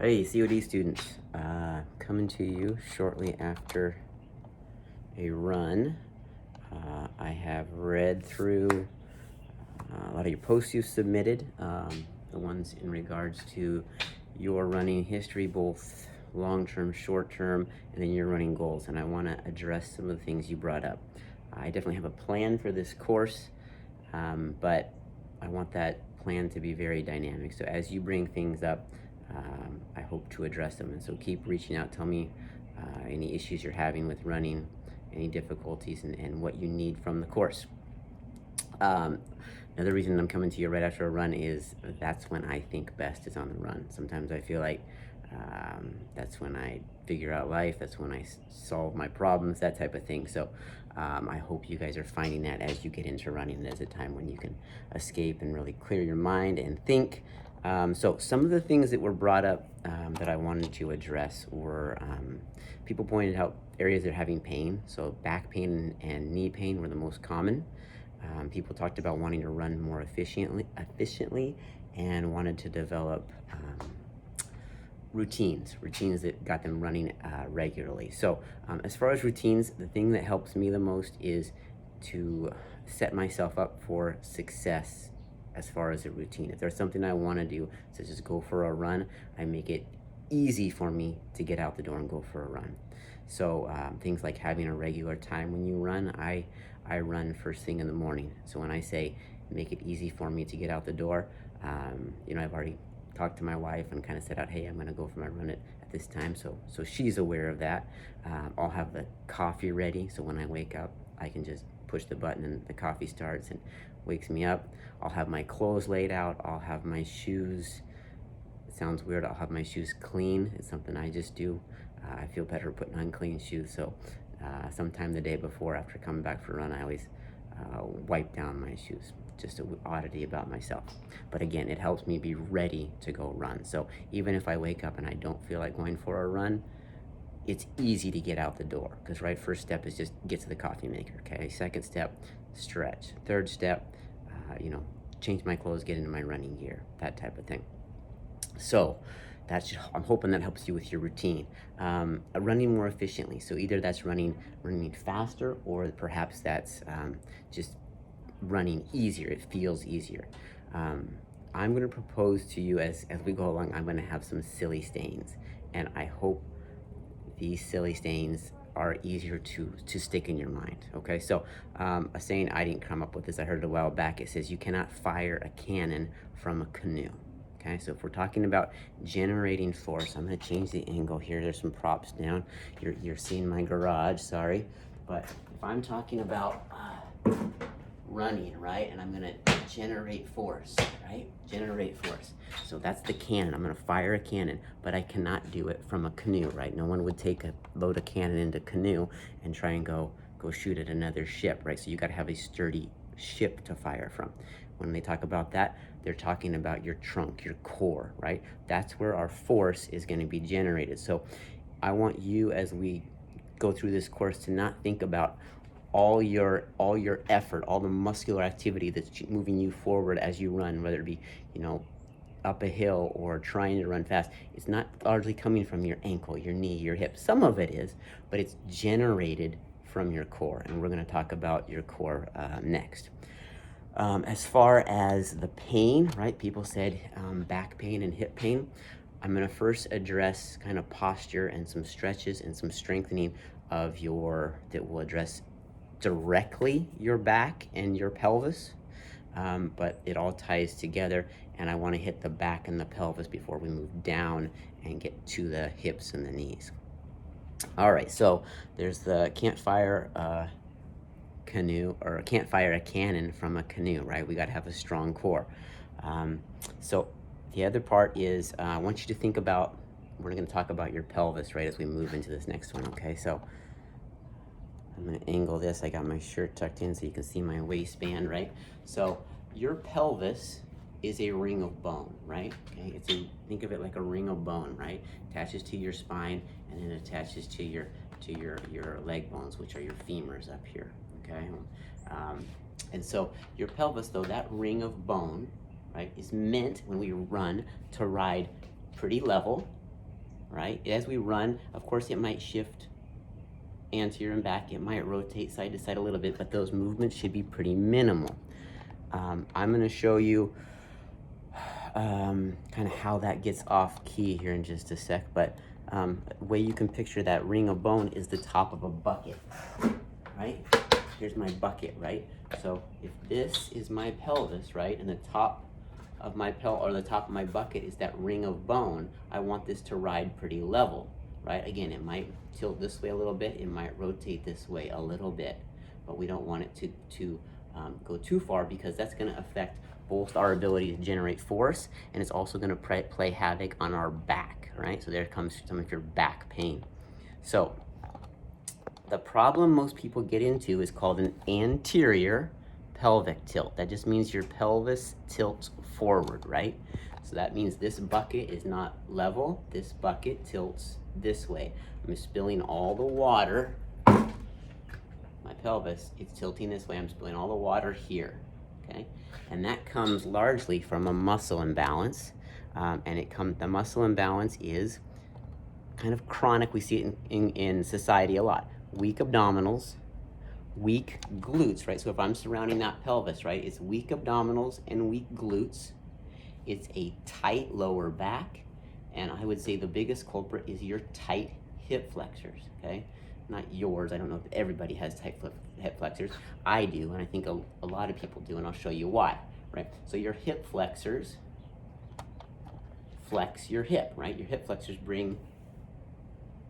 Hey, COD students, coming to you shortly after a run. I have read through a lot of your posts you've submitted, the ones in regards to your running history, both long-term, short-term, and then your running goals. And I want to address some of the things you brought up. I definitely have a plan for this course, but I want that plan to be very dynamic. So as you bring things up, I hope to address them. And so keep reaching out. Tell me any issues you're having with running, any difficulties, and what you need from the course. Another reason I'm coming to you right after a run is that's when I think best is on the run. Sometimes I feel like that's when I figure out life. That's when I solve my problems, that type of thing. So I hope you guys are finding that as you get into running as a time when you can escape and really clear your mind and think. So some of the things that were brought up that I wanted to address were people pointed out areas they're having pain. So back pain and knee pain were the most common. People talked about wanting to run more efficiently and wanted to develop routines that got them running regularly. So as far as routines, the thing that helps me the most is to set myself up for success as far as a routine. If there's something I want to do, such as go for a run, I make it easy for me to get out the door and go for a run. So things like having a regular time when you run. I run first thing in the morning. So when I say make it easy for me to get out the door, I've already talked to my wife and kind of said out, hey, I'm going to go for my run at this time. So she's aware of that. I'll have the coffee ready. So when I wake up, I can just push the button and the coffee starts and wakes me up. I'll have my clothes laid out. I'll have my shoes. It sounds weird. I'll have my shoes clean. It's something I just do. I feel better putting on clean shoes. So sometime the day before, after coming back for a run, I always wipe down my shoes. Just an oddity about myself. But again, it helps me be ready to go run. So even if I wake up and I don't feel like going for a run, it's easy to get out the door, because first step is just get to the coffee maker. Okay, second step, stretch. Third step, change my clothes, get into my running gear, that type of thing. So I'm hoping that helps you with your routine. Running more efficiently. So either that's running faster, or perhaps that's just running easier. It feels easier. I'm going to propose to you as we go along, I'm going to have some silly stains, and I hope these silly stains are easier to stick in your mind. Okay, so a saying, I didn't come up with this, I heard it a while back. It says you cannot fire a cannon from a canoe. Okay, so if we're talking about generating force, I'm going to change the angle here. There's some props down. You're seeing my garage, sorry. But if I'm talking about running, right, and I'm going to generate force, right? Generate force. So that's the cannon. I'm going to fire a cannon, but I cannot do it from a canoe, right? No one would take a load of cannon into a canoe and try and go shoot at another ship, right? So you got to have a sturdy ship to fire from. When they talk about that, they're talking about your trunk, your core, right? That's where our force is going to be generated. So I want you, as we go through this course, to not think about all your effort, all the muscular activity that's moving you forward as you run, whether it be, up a hill or trying to run fast. It's not largely coming from your ankle, your knee, your hip. Some of it is, but it's generated from your core, and we're going to talk about your core next. As far as the pain, right? People said back pain and hip pain. I'm going to first address kind of posture and some stretches and some strengthening of that will address directly your back and your pelvis, but it all ties together, and I want to hit the back and the pelvis before we move down and get to the hips and the knees. All right, so there's the can't fire canoe, or can't fire a cannon from a canoe, right? We got to have a strong core. So the other part is I want you to think about, we're going to talk about your pelvis, right, as we move into this next one. Okay, so I'm going to angle this. I got my shirt tucked in so you can see my waistband, right? So your pelvis is a ring of bone, right? Okay, think of it like a ring of bone, right? Attaches to your spine, and then attaches to your leg bones, which are your femurs up here. Okay, and so your pelvis, though, that ring of bone, right, is meant when we run to ride pretty level, right? As we run, of course, it might shift anterior and back. It might rotate side to side a little bit, but those movements should be pretty minimal. I'm going to show you kind of how that gets off key here in just a sec, but the way you can picture that ring of bone is the top of a bucket, right? Here's my bucket, right? So if this is my pelvis, right, and the top of my the top of my bucket is that ring of bone, I want this to ride pretty level, right? Again, it might tilt this way a little bit, it might rotate this way a little bit, but we don't want it to go too far, because that's going to affect both our ability to generate force, and it's also going to play havoc on our back, right? So there comes some of your back pain. So the problem most people get into is called an anterior pelvic tilt. That just means your pelvis tilts forward, right? So that means this bucket is not level. This bucket tilts this way. I'm spilling all the water. My pelvis, it's tilting this way. I'm spilling all the water here, okay? And that comes largely from a muscle imbalance. The muscle imbalance is kind of chronic. We see it in society a lot. Weak abdominals, weak glutes, right? So if I'm surrounding that pelvis, right, it's weak abdominals and weak glutes. It's a tight lower back. And I would say the biggest culprit is your tight hip flexors, okay? Not yours. I don't know if everybody has tight hip flexors. I do, and I think a lot of people do, and I'll show you why, right? So your hip flexors flex your hip, right? Your hip flexors bring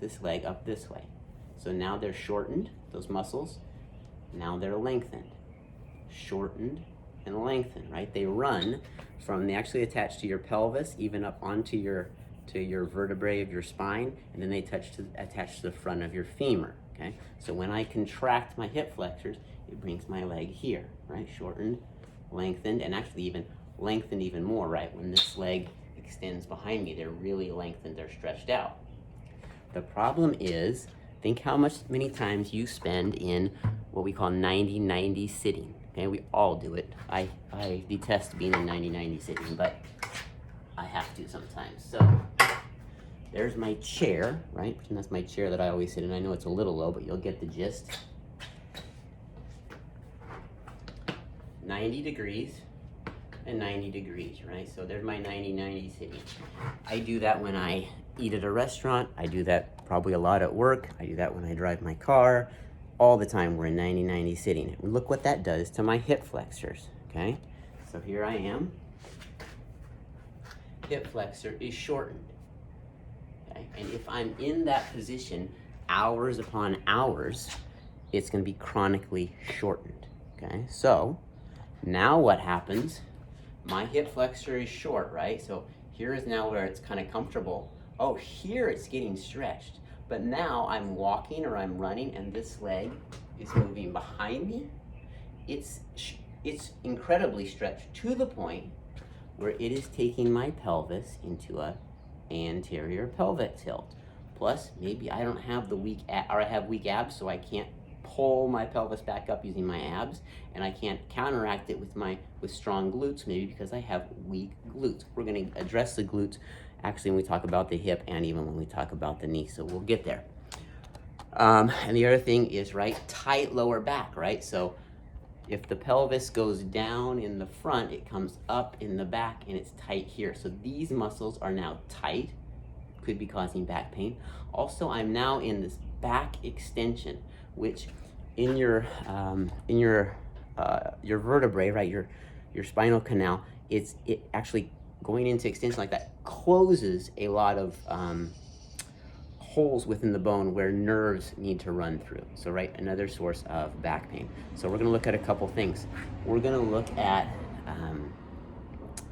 this leg up this way. So now they're shortened, those muscles. Now they're lengthened, shortened and lengthened, right? They run from, they actually attach to your pelvis, even up onto your vertebrae of your spine, and then they attach to the front of your femur, okay? So when I contract my hip flexors, it brings my leg here, right? Shortened, lengthened, and actually even lengthened even more, right? When this leg extends behind me, they're really lengthened, they're stretched out. The problem is, think how many times you spend in what we call 90-90 sitting, okay? We all do it. I detest being in 90-90 sitting, but I have to sometimes. So there's my chair, right? And that's my chair that I always sit in. I know it's a little low, but you'll get the gist. 90 degrees and 90 degrees, right? So there's my 90-90 sitting. I do that when I eat at a restaurant. I do that probably a lot at work. I do that when I drive my car. All the time we're in 90-90 sitting. Look what that does to my hip flexors, okay? So here I am. Hip flexor is shortened, okay? And if I'm in that position hours upon hours, it's gonna be chronically shortened, okay? So now what happens? My hip flexor is short, right? So here is now where it's kind of comfortable. Oh, here it's getting stretched. But now I'm walking or I'm running and this leg is moving behind me. It's incredibly stretched to the point where it is taking my pelvis into a anterior pelvic tilt. Plus, maybe I don't have I have weak abs, so I can't pull my pelvis back up using my abs, and I can't counteract it with strong glutes, maybe because I have weak glutes. We're going to address the glutes actually when we talk about the hip and even when we talk about the knee, so we'll get there. And the other thing is, right, tight lower back, right? So if the pelvis goes down in the front, it comes up in the back and it's tight here. So these muscles are now tight, could be causing back pain. Also, I'm now in this back extension, which in your vertebrae, right, your spinal canal, it actually going into extension like that closes a lot of holes within the bone where nerves need to run through. So, right, another source of back pain. So we're going to look at a couple things. We're going to look at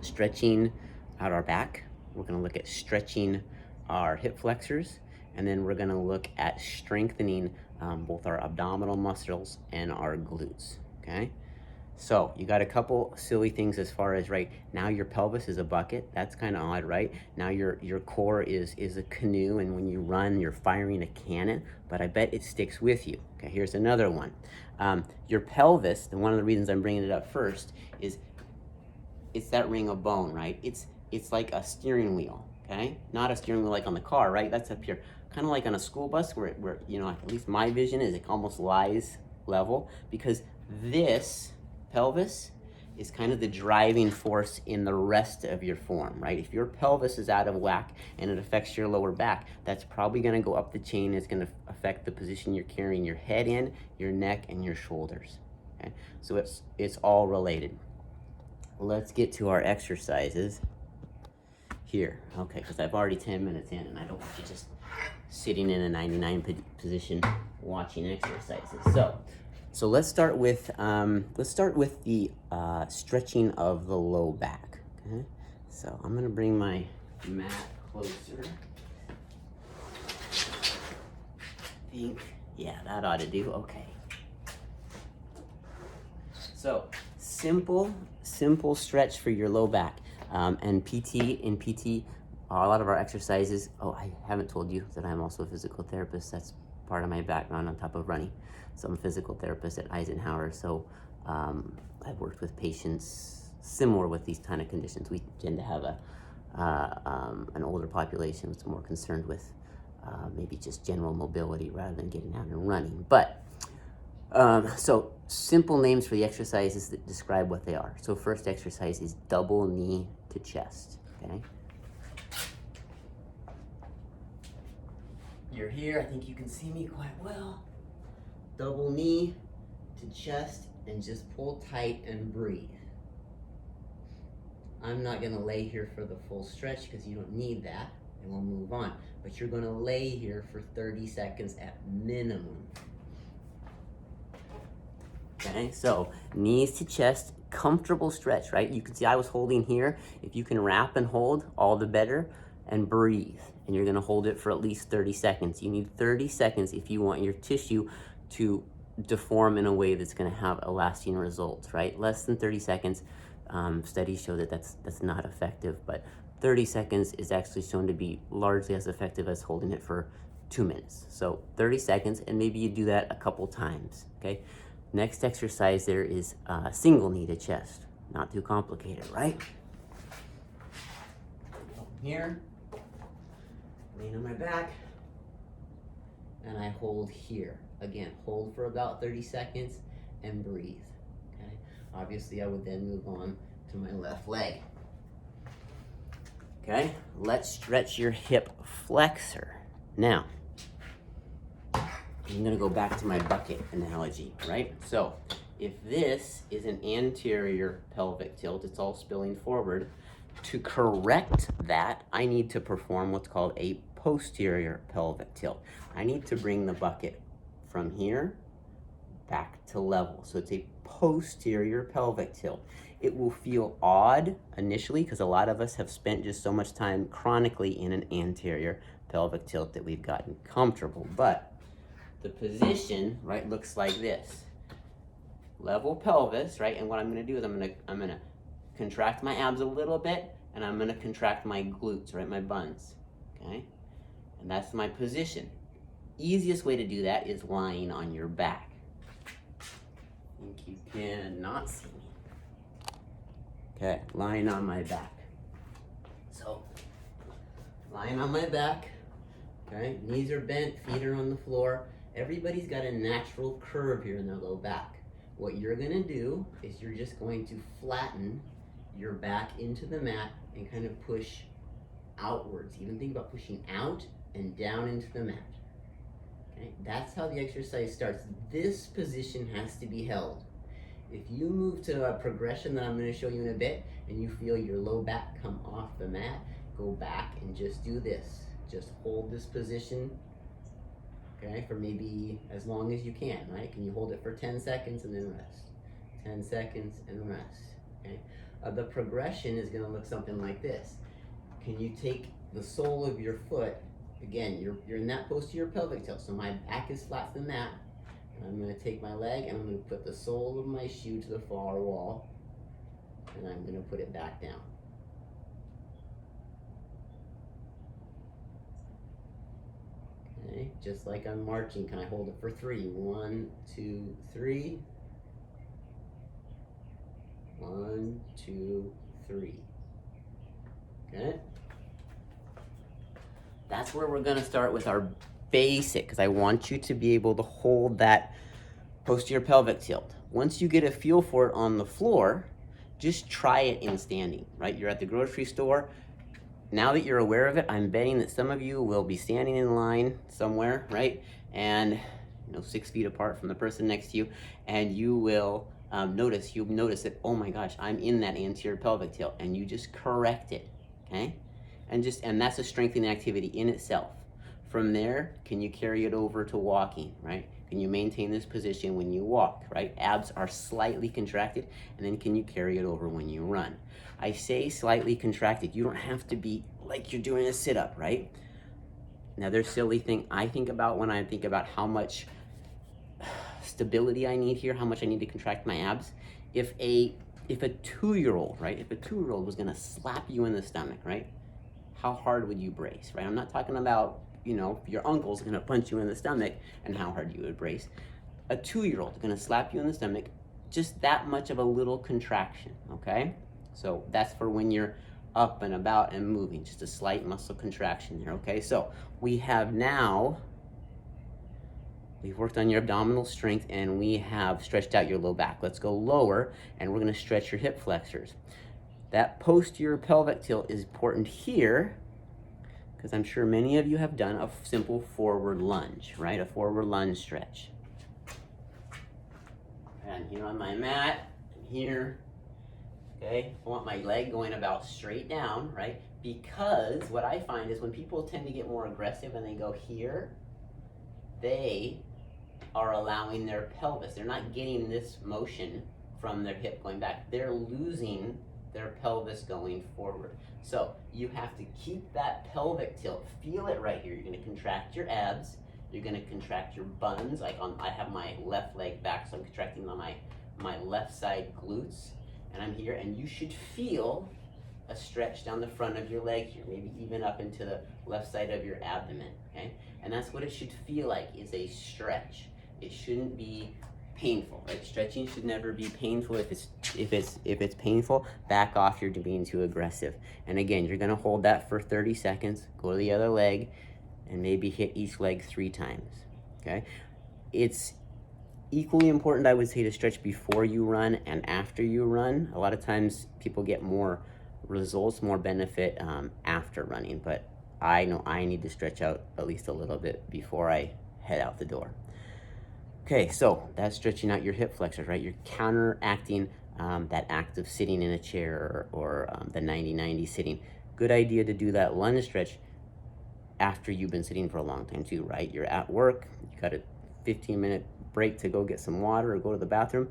stretching out our back. We're going to look at stretching our hip flexors, and then we're going to look at strengthening both our abdominal muscles and our glutes, okay? So you got a couple silly things as far as, right, now your pelvis is a bucket. That's kind of odd, right? Now your core is a canoe, and when you run, you're firing a cannon, but I bet it sticks with you. Okay, here's another one. Your pelvis, and one of the reasons I'm bringing it up first is it's that ring of bone, right? It's like a steering wheel. okay? Not a steering wheel like on the car, right? That's up here. Kind of like on a school bus where, you know, at least my vision is it almost lies level, because this pelvis is kind of the driving force in the rest of your form, right? If your pelvis is out of whack and it affects your lower back, that's probably gonna go up the chain. It's gonna affect the position you're carrying your head in, your neck, and your shoulders, okay? So it's all related. Let's get to our exercises here, okay, because I've already 10 minutes in and I don't want you just sitting in a 99 position watching exercises. So let's start with the stretching of the low back. Okay, so I'm gonna bring my mat closer. I think, yeah, that ought to do. Okay. So simple stretch for your low back. And in PT, a lot of our exercises. Oh, I haven't told you that I'm also a physical therapist. That's part of my background on top of running. So I'm a physical therapist at Eisenhower. So I've worked with patients similar with these kind of conditions. We tend to have an older population that's more concerned with maybe just general mobility rather than getting out and running. But so simple names for the exercises that describe what they are. So first exercise is double knee to chest, okay? You're here, I think you can see me quite well. Double knee to chest and just pull tight and breathe. I'm not gonna lay here for the full stretch because you don't need that, and we'll move on. But you're gonna lay here for 30 seconds at minimum. Okay, so knees to chest, comfortable stretch, right? You can see I was holding here. If you can wrap and hold, all the better, and breathe. And you're gonna hold it for at least 30 seconds. You need 30 seconds if you want your tissue to deform in a way that's gonna have a lasting result, right? Less than 30 seconds, studies show that that's not effective, but 30 seconds is actually shown to be largely as effective as holding it for 2 minutes. So 30 seconds, and maybe you do that a couple times, okay? Next exercise there is single knee to chest. Not too complicated, right? Here, lean on my back, and I hold here. Again, hold for about 30 seconds and breathe, okay? Obviously, I would then move on to my left leg. Okay, let's stretch your hip flexor. Now, I'm gonna go back to my bucket analogy, right? So, if this is an anterior pelvic tilt, it's all spilling forward. To correct that, I need to perform what's called a posterior pelvic tilt. I need to bring the bucket from here back to level. So it's a posterior pelvic tilt. It will feel odd initially because a lot of us have spent just so much time chronically in an anterior pelvic tilt that we've gotten comfortable. But the position, right, looks like this. Level pelvis, right? And what I'm gonna do is I'm gonna contract my abs a little bit, and I'm gonna contract my glutes, right, my buns, okay? And that's my position. Easiest way to do that is lying on your back. I think you cannot see me. Okay, lying on my back. So, lying on my back, okay? Knees are bent, feet are on the floor. Everybody's got a natural curve here in their low back. What you're gonna do is you're just going to flatten your back into the mat and kind of push outwards. Even think about pushing out and down into the mat. Okay, that's how the exercise starts. This position has to be held. If you move to a progression that I'm going to show you in a bit and you feel your low back come off the mat, go back and just do this. Just hold this position, okay, for maybe as long as you can, right? Can you hold it for 10 seconds and then rest? 10 seconds and rest, okay? The progression is going to look something like this. Can you take the sole of your foot, again, you're in that posterior pelvic tilt, so my back is flat to the mat, and I'm going to take my leg and I'm going to put the sole of my shoe to the far wall, and I'm going to put it back down. Okay, just like I'm marching, can I hold it for 3? 1, 2, 3. 1, 2, 3. Okay. that's where we're gonna start with our basic, because I want you to be able to hold that posterior pelvic tilt. Once you get a feel for it on the floor, just try it in standing, right? You're at the grocery store. Now that you're aware of it, I'm betting that some of you will be standing in line somewhere, right? And 6 feet apart from the person next to you, and you will you'll notice that, oh my gosh, I'm in that anterior pelvic tilt, and you just correct it, okay? And that's a strengthening activity in itself. From there, can you carry it over to walking, right? Can you maintain this position when you walk, right? Abs are slightly contracted, and then can you carry it over when you run? I say slightly contracted. You don't have to be like you're doing a sit-up, right? Another silly thing I think about when I think about how much stability I need here, how much I need to contract my abs. If a 2-year-old, right? If a 2-year-old was gonna slap you in the stomach, right? How hard would you brace, right? I'm not talking about, your uncle's gonna punch you in the stomach and how hard you would brace. A 2-year-old gonna slap you in the stomach, just that much of a little contraction, okay? So that's for when you're up and about and moving, just a slight muscle contraction there, okay? So we've worked on your abdominal strength and we have stretched out your low back. Let's go lower and we're gonna stretch your hip flexors. That posterior pelvic tilt is important here because I'm sure many of you have done a simple forward lunge, right? A forward lunge stretch. And here on my mat, and here, okay? I want my leg going about straight down, right? Because what I find is when people tend to get more aggressive and they go here, they are allowing their pelvis, they're not getting this motion from their hip going back. They're losing their pelvis going forward. So you have to keep that pelvic tilt. Feel it right here. You're gonna contract your abs. You're gonna contract your buns. I have my left leg back, so I'm contracting on my left side glutes. And I'm here, and you should feel a stretch down the front of your leg here, maybe even up into the left side of your abdomen, okay? And that's what it should feel like, is a stretch. It shouldn't be painful, right? Stretching should never be painful. If it's painful, back off. You're being too aggressive. And again, you're gonna hold that for 30 seconds, go to the other leg, and maybe hit each leg 3 times, okay? It's equally important, I would say, to stretch before you run and after you run. A lot of times people get more results, more benefit after running, but I know I need to stretch out at least a little bit before I head out the door. Okay, so that's stretching out your hip flexors, right? You're counteracting that act of sitting in a chair or the 90-90 sitting. Good idea to do that lunge stretch after you've been sitting for a long time too, right? You're at work, you got a 15-minute break to go get some water or go to the bathroom,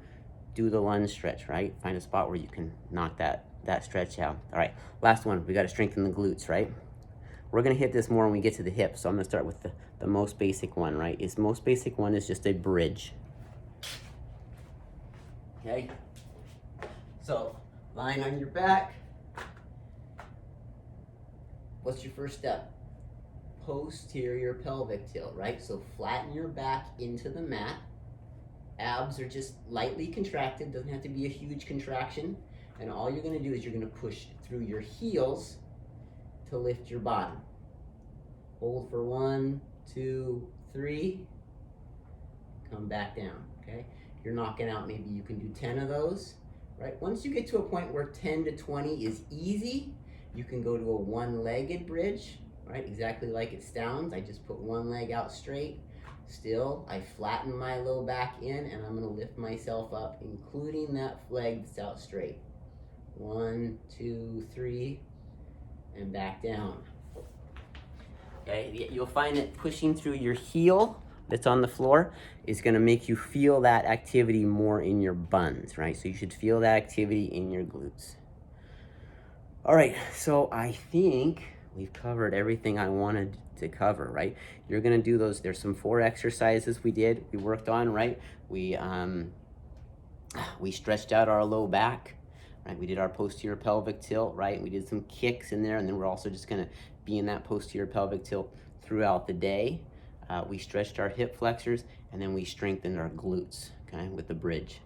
do the lunge stretch, right? Find a spot where you can knock that stretch out. All right, last one, we got to strengthen the glutes, right? We're gonna hit this more when we get to the hips, so I'm gonna start with the most basic one, right? Most basic one is just a bridge. Okay? So, lying on your back. What's your first step? Posterior pelvic tilt, right? So flatten your back into the mat. Abs are just lightly contracted, doesn't have to be a huge contraction. And all you're gonna do is you're gonna push through your heels to lift your bottom. Hold for 1, 2, 3. Come back down, okay? You're knocking out, maybe you can do 10 of those, right? Once you get to a point where 10 to 20 is easy, you can go to a one-legged bridge, right? Exactly like it sounds. I just put one leg out straight. Still, I flatten my low back in, and I'm gonna lift myself up, including that leg that's out straight. 1, 2, 3, and back down. Okay, you'll find that pushing through your heel that's on the floor is gonna make you feel that activity more in your buns, right? So you should feel that activity in your glutes. All right, so I think we've covered everything I wanted to cover, right? You're gonna do those, there's some 4 exercises we worked on, right? We stretched out our low back, right? We did our posterior pelvic tilt, right? We did some kicks in there, and then we're also just gonna be in that posterior pelvic tilt throughout the day. We stretched our hip flexors, and then we strengthened our glutes, okay, with the bridge.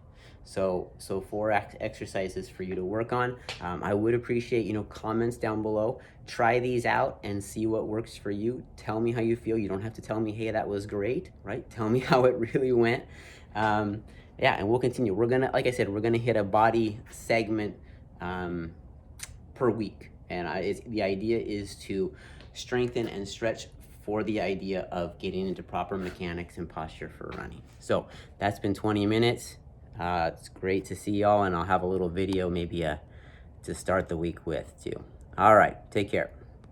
So 4 exercises for you to work on. I would appreciate, comments down below. Try these out and see what works for you. Tell me how you feel. You don't have to tell me, hey, that was great, right? Tell me how it really went. Yeah, and we'll continue. We're gonna, like I said, we're gonna hit a body segment per week. And the idea is to strengthen and stretch for the idea of getting into proper mechanics and posture for running. So that's been 20 minutes. It's great to see y'all, and I'll have a little video maybe to start the week with too. All right, take care.